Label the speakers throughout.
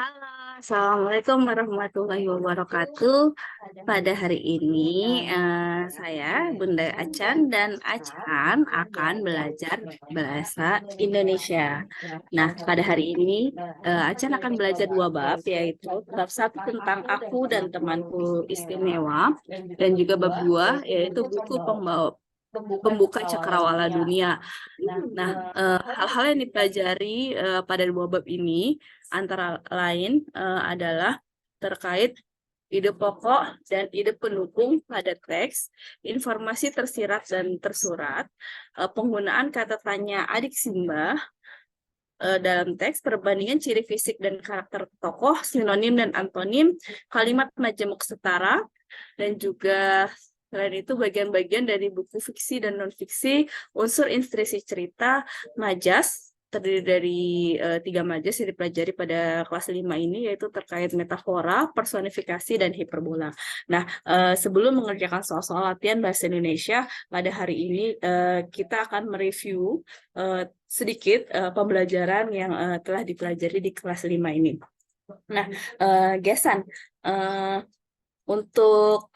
Speaker 1: Halo, Assalamualaikum warahmatullahi wabarakatuh. Pada hari ini, saya, Bunda Acan dan Acan akan belajar bahasa Indonesia. Nah, pada hari ini, Acan akan belajar dua bab, yaitu bab satu tentang aku dan temanku istimewa, dan juga bab dua, yaitu buku pembuka cakrawala dunia. Nah, hal-hal yang dipelajari pada dua bab ini antara lain adalah terkait ide pokok dan ide pendukung pada teks, informasi tersirat dan tersurat, penggunaan kata tanya adik Simba dalam teks, perbandingan ciri fisik dan karakter tokoh, sinonim dan antonim, kalimat majemuk setara, dan juga selain itu bagian-bagian dari buku fiksi dan non-fiksi, unsur instruksi cerita, majas, terdiri dari 3 majas yang dipelajari pada kelas 5 ini, yaitu terkait metafora, personifikasi, dan hiperbola. Nah, sebelum mengerjakan soal-soal latihan bahasa Indonesia, pada hari ini kita akan mereview sedikit pembelajaran yang telah dipelajari di kelas 5 ini. Nah, Gesan, untuk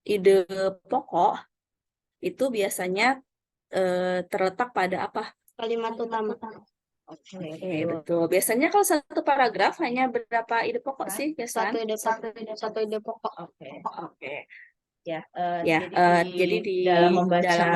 Speaker 1: ide pokok itu biasanya terletak pada apa?
Speaker 2: Kalimat utama.
Speaker 1: Oke, betul. Biasanya kalau satu paragraf hanya berapa ide pokok sih, Gesan?
Speaker 2: Satu ide pokok.
Speaker 1: Oke.
Speaker 3: Ya,
Speaker 1: Ya, jadi di
Speaker 3: dalam membaca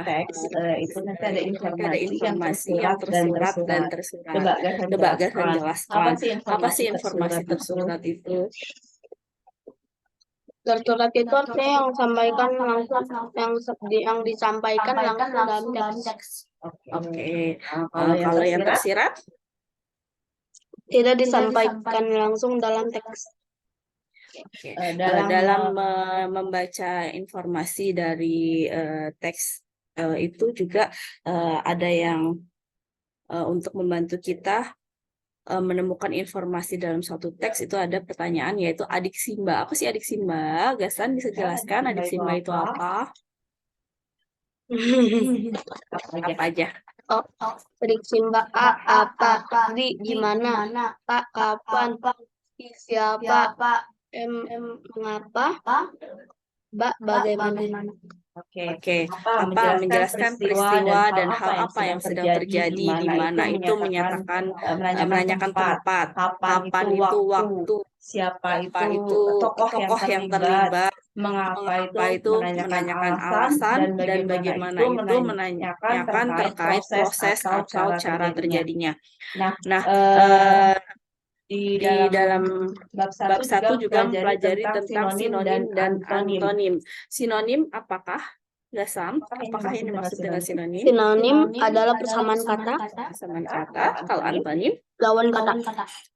Speaker 3: teks itu nanti ada
Speaker 1: ada informasi yang
Speaker 3: tersurat
Speaker 1: tersurat dan tersurat.
Speaker 3: Coba Gasan
Speaker 1: Coba Gasan
Speaker 3: jelaskan.
Speaker 1: jelaskan, apa sih informasi tersurat itu?
Speaker 2: Tersurat itu artinya yang sampaikan langsung, yang disampaikan langsung dalam teks.
Speaker 1: Oke.
Speaker 3: Kalau
Speaker 1: Kalau yang tersirat?
Speaker 2: Tidak disampaikan langsung dalam teks.
Speaker 1: Oke.
Speaker 3: Dalam
Speaker 1: Dalam membaca informasi dari teks itu juga ada yang untuk membantu kita menemukan informasi dalam suatu teks, itu ada pertanyaan yaitu adik Simba. Apa sih adik Simba? Gasan bisa jelaskan adik Simba itu apa? Apa aja?
Speaker 2: Adik Simba A apa, di gimana, K kapan, siapa, M mengapa, Ba bagaimana.
Speaker 1: Oke. Apa menjelaskan peristiwa dan hal apa yang sedang terjadi di mana itu menyatakan menanyakan tempat, kapan itu waktu,
Speaker 3: siapa
Speaker 1: itu tokoh yang terlibat, mengapa itu menanyakan alasan, dan bagaimana itu menanyakan terkait proses atau cara terjadinya. Nah, di dalam bab satu juga mempelajari tentang sinonim dan antonim. Sinonim apakah? Gasam, apakah ini dimaksud dengan sinonim?
Speaker 2: Sinonim adalah persamaan kata.
Speaker 1: Persamaan kata. Kalau antonim?
Speaker 2: Lawan kata.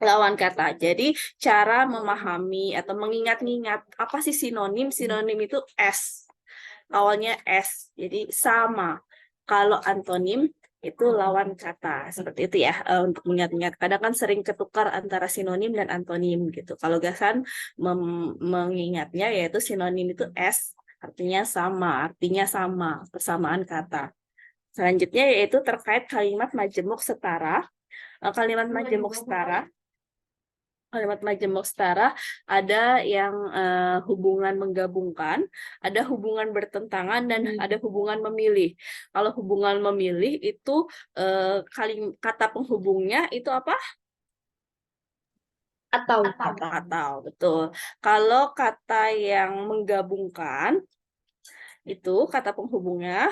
Speaker 1: Lawan kata. Jadi cara memahami atau mengingat-ingat apa sih sinonim? Sinonim itu S. Awalnya S. Jadi sama. Kalau antonim itu lawan kata. Seperti itu ya, untuk mengingat-ingat. Kadang kan sering ketukar antara sinonim dan antonim gitu. Kalau Gasan mengingatnya yaitu sinonim itu S, artinya sama, persamaan kata. Selanjutnya yaitu terkait kalimat majemuk setara. Kalimat majemuk setara ada yang hubungan menggabungkan, ada hubungan bertentangan, dan ada hubungan memilih. Kalau hubungan memilih itu kata penghubungnya itu apa?
Speaker 2: Atau.
Speaker 1: Betul. Kalau kata yang menggabungkan itu kata penghubungnya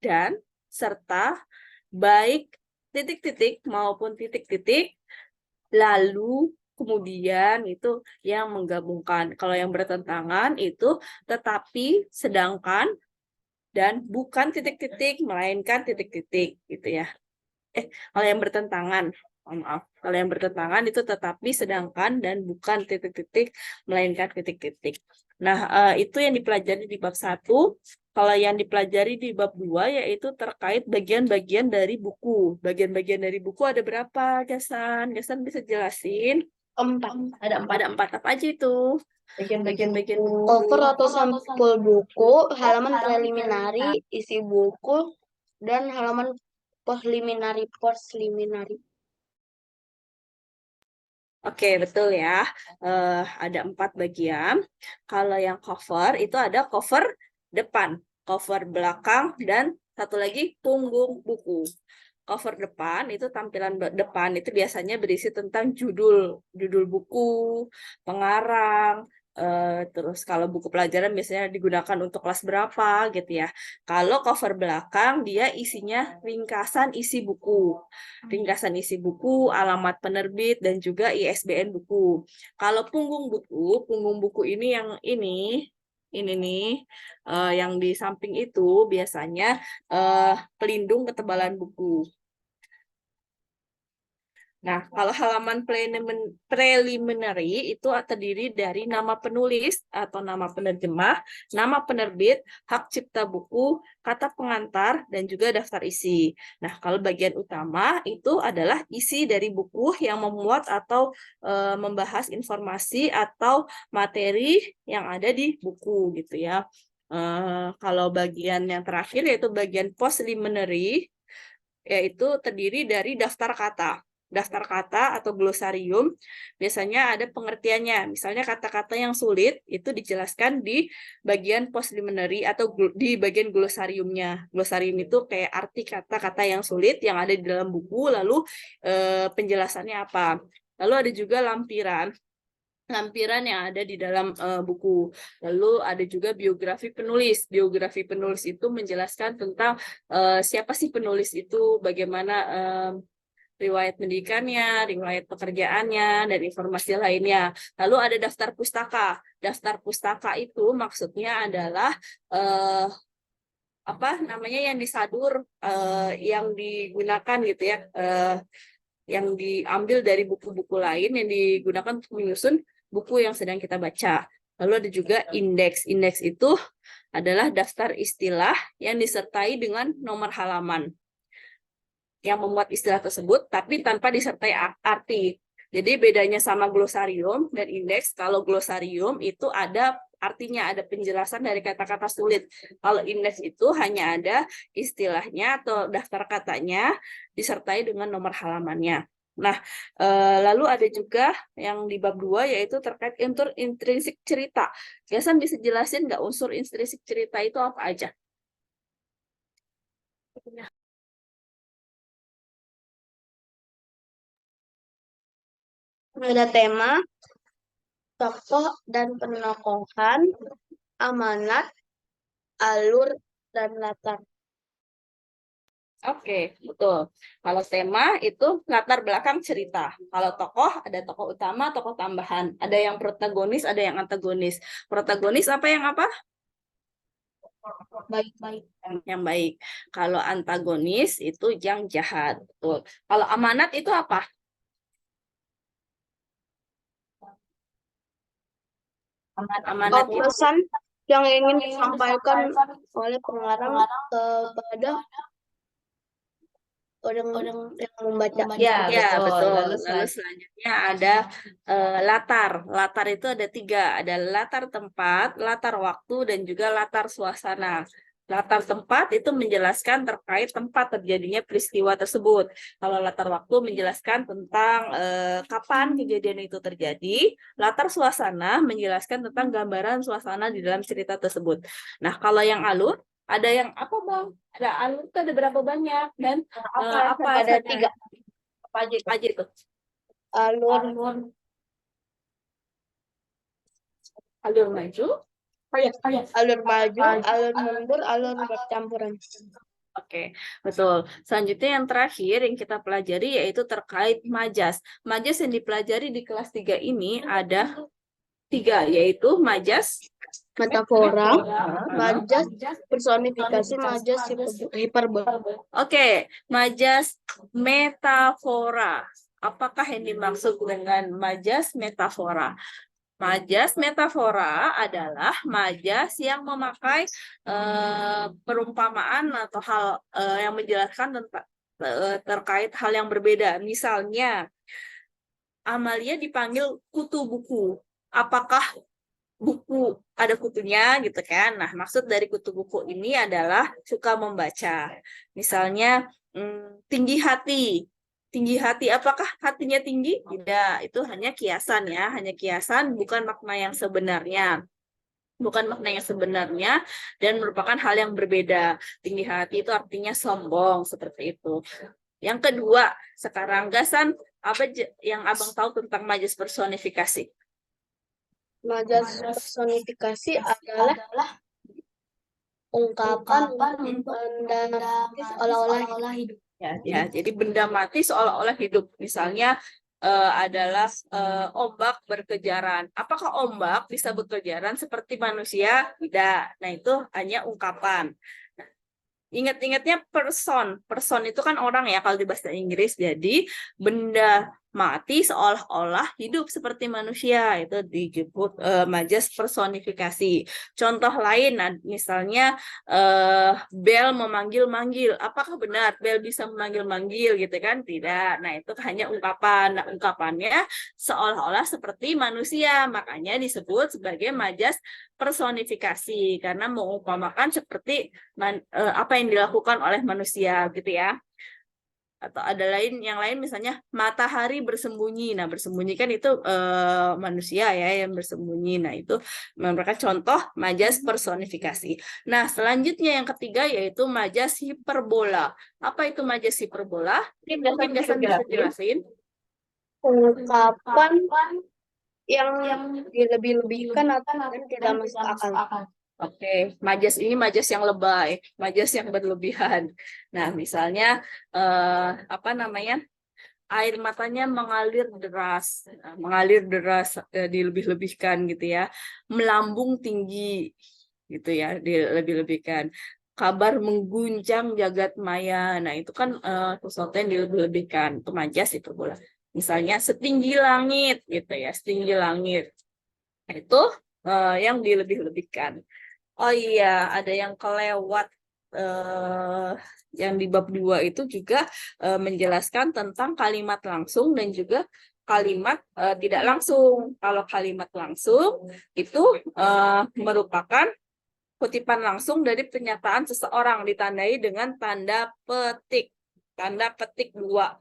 Speaker 1: dan serta baik titik-titik maupun titik-titik lalu kemudian itu yang menggabungkan. Kalau yang bertentangan itu tetapi, sedangkan, dan bukan titik-titik melainkan titik-titik gitu ya. Kalau yang bertentangan, maaf. Kalau yang bertentangan itu tetapi, sedangkan, dan bukan titik-titik melainkan titik-titik. Nah, itu yang dipelajari di bab 1. Kalau yang dipelajari di bab 2 yaitu terkait bagian-bagian dari buku. Bagian-bagian dari buku ada berapa, Gasan? Gasan bisa jelasin?
Speaker 2: 4.
Speaker 1: Ada 4 apa aja itu? Bagian-bagian buku.
Speaker 2: Cover atau sampul buku, halaman preliminary, isi buku, dan halaman post liminary.
Speaker 1: Oke, betul ya. Ada 4 bagian. Kalau yang cover itu ada cover depan, cover belakang, dan satu lagi punggung buku. Cover depan itu tampilan depan itu biasanya berisi tentang judul buku, pengarang, terus kalau buku pelajaran biasanya digunakan untuk kelas berapa gitu ya. Kalau cover belakang dia isinya ringkasan isi buku, alamat penerbit dan juga ISBN buku. Kalau punggung buku ini ini nih yang di samping itu biasanya pelindung ketebalan buku. Nah, kalau halaman preliminary itu terdiri dari nama penulis atau nama penerjemah, nama penerbit, hak cipta buku, kata pengantar, dan juga daftar isi. Nah, kalau bagian utama itu adalah isi dari buku yang memuat atau membahas informasi atau materi yang ada di buku gitu ya. Kalau bagian yang terakhir yaitu bagian postliminary, yaitu terdiri dari daftar kata. Daftar kata atau glosarium biasanya ada pengertiannya. Misalnya kata-kata yang sulit itu dijelaskan di bagian postliminary atau di bagian glosariumnya. Glosarium itu kayak arti kata-kata yang sulit yang ada di dalam buku, lalu penjelasannya apa. Lalu ada juga lampiran yang ada di dalam buku. Lalu ada juga biografi penulis. Biografi penulis itu menjelaskan tentang siapa sih penulis itu, bagaimana riwayat pendidikannya, riwayat pekerjaannya, dan informasi lainnya. Lalu ada daftar pustaka. Daftar pustaka itu maksudnya adalah apa namanya yang disadur, yang digunakan gitu ya, yang diambil dari buku-buku lain yang digunakan untuk menyusun buku yang sedang kita baca. Lalu ada juga indeks. Indeks itu adalah daftar istilah yang disertai dengan nomor halaman yang memuat istilah tersebut, tapi tanpa disertai arti. Jadi bedanya sama glosarium dan indeks, kalau glosarium itu ada artinya, ada penjelasan dari kata-kata sulit. Kalau indeks itu hanya ada istilahnya atau daftar katanya disertai dengan nomor halamannya. Nah, lalu ada juga yang di bab 2 yaitu terkait unsur intrinsik cerita. Biasa bisa jelasin nggak unsur intrinsik cerita itu apa aja?
Speaker 2: Ada tema, tokoh dan penokohan, amanat, alur, dan latar.
Speaker 1: Oke, betul. Kalau tema itu latar belakang cerita. Kalau tokoh, ada tokoh utama, tokoh tambahan. Ada yang protagonis, ada yang antagonis. Protagonis apa yang apa?
Speaker 2: Baik-baik.
Speaker 1: Yang baik. Kalau antagonis itu yang jahat. Betul. Kalau amanat itu apa? Amanat itu
Speaker 2: Pesan yang ingin disampaikan oleh pengarang kepada orang yang membaca.
Speaker 3: Ya,
Speaker 1: ya, betul.
Speaker 3: Lalu
Speaker 1: Lalu selanjutnya ada latar. Latar itu ada 3. Ada latar tempat, latar waktu, dan juga latar suasana. Latar tempat itu menjelaskan terkait tempat terjadinya peristiwa tersebut. Kalau latar waktu menjelaskan tentang kapan kejadian itu terjadi. Latar suasana menjelaskan tentang gambaran suasana di dalam cerita tersebut. Nah, kalau yang alur, ada yang apa, Bang? Ada alur itu ada berapa banyak? Dan apa
Speaker 2: Ada
Speaker 1: saja?
Speaker 2: 3.
Speaker 1: Apa aja itu?
Speaker 2: Alur,
Speaker 1: Alur maju.
Speaker 2: alur maju, alur mundur, alur bercampuran.
Speaker 1: Oke, betul. Selanjutnya yang terakhir yang kita pelajari yaitu terkait majas. Majas yang dipelajari di kelas 3 ini ada 3, yaitu majas,
Speaker 2: Metafora, majas, personifikasi, majas, hiperbola.
Speaker 1: Oke, majas metafora. Apakah yang dimaksud dengan majas metafora? Majas metafora adalah majas yang memakai perumpamaan atau hal yang menjelaskan tentang terkait hal yang berbeda. Misalnya, Amalia dipanggil kutu buku. Apakah buku ada kutunya gitu kan? Nah, maksud dari kutu buku ini adalah suka membaca. Misalnya, tinggi hati. tinggi hati. Apakah hatinya tinggi? Tidak, itu hanya kiasan ya, hanya kiasan, bukan makna yang sebenarnya. Bukan makna yang sebenarnya dan merupakan hal yang berbeda. Tinggi hati itu artinya sombong, seperti itu. Yang kedua, sekarang Gasan, apa yang Abang tahu tentang majas personifikasi?
Speaker 2: Majas personifikasi adalah ungkapan untuk benda mati seolah-olah hidup.
Speaker 1: Ya, jadi benda mati seolah-olah hidup. Misalnya adalah ombak berkejaran. Apakah ombak bisa berkejaran seperti manusia? Tidak. Nah, itu hanya ungkapan. Nah, ingat-ingatnya person. Person itu kan orang ya kalau di bahasa Inggris. Jadi benda mati seolah-olah hidup seperti manusia. Itu disebut majas personifikasi. Contoh lain, misalnya Bel memanggil-manggil. Apakah benar Bel bisa memanggil-manggil gitu kan? Tidak. Nah, itu hanya ungkapan. Nah, ungkapannya seolah-olah seperti manusia. Makanya disebut sebagai majas personifikasi karena mengumpamakan seperti apa yang dilakukan oleh manusia gitu ya. Atau ada yang lain misalnya matahari bersembunyi. Nah, bersembunyi kan itu manusia ya yang bersembunyi. Nah, itu merupakan contoh majas personifikasi. Nah, selanjutnya yang ketiga yaitu majas hiperbola. Apa itu majas hiperbola? Mungkin Gasan bisa jelasin.
Speaker 2: Ungkapan yang dilebih-lebihkan atau tidak masuk akal.
Speaker 1: Oke, majas ini majas yang lebay, majas yang berlebihan. Nah, misalnya apa namanya? Air matanya mengalir deras, dilebih-lebihkan gitu ya. Melambung tinggi gitu ya, dilebih-lebihkan. Kabar mengguncang jagat maya. Nah, itu kan sesuatu yang dilebih-lebihkan. Itu majas itu bola. Misalnya setinggi langit gitu ya, setinggi langit. Nah, itu yang dilebih-lebihkan. Oh iya, ada yang kelewat yang di bab 2 itu juga menjelaskan tentang kalimat langsung dan juga kalimat tidak langsung. Kalau kalimat langsung itu merupakan kutipan langsung dari pernyataan seseorang ditandai dengan tanda petik. Tanda petik 2.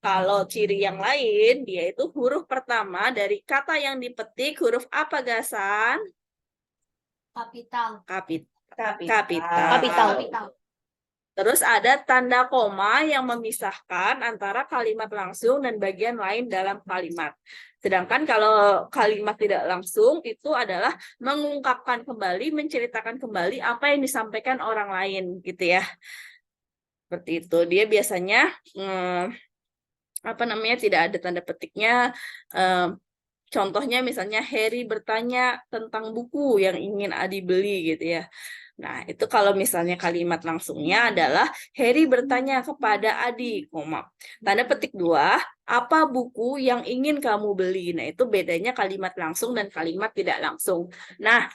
Speaker 1: Kalau ciri yang lain, dia itu huruf pertama dari kata yang dipetik, huruf apa Gasan? Kapital. Terus ada tanda koma yang memisahkan antara kalimat langsung dan bagian lain dalam kalimat. Sedangkan kalau kalimat tidak langsung itu adalah mengungkapkan kembali, menceritakan kembali apa yang disampaikan orang lain gitu ya. Seperti itu. Dia biasanya tidak ada tanda petiknya. Contohnya misalnya Harry bertanya tentang buku yang ingin Adi beli gitu ya. Nah, itu kalau misalnya kalimat langsungnya adalah Harry bertanya kepada Adi, tanda petik 2, apa buku yang ingin kamu beli? Nah, itu bedanya kalimat langsung dan kalimat tidak langsung. Nah,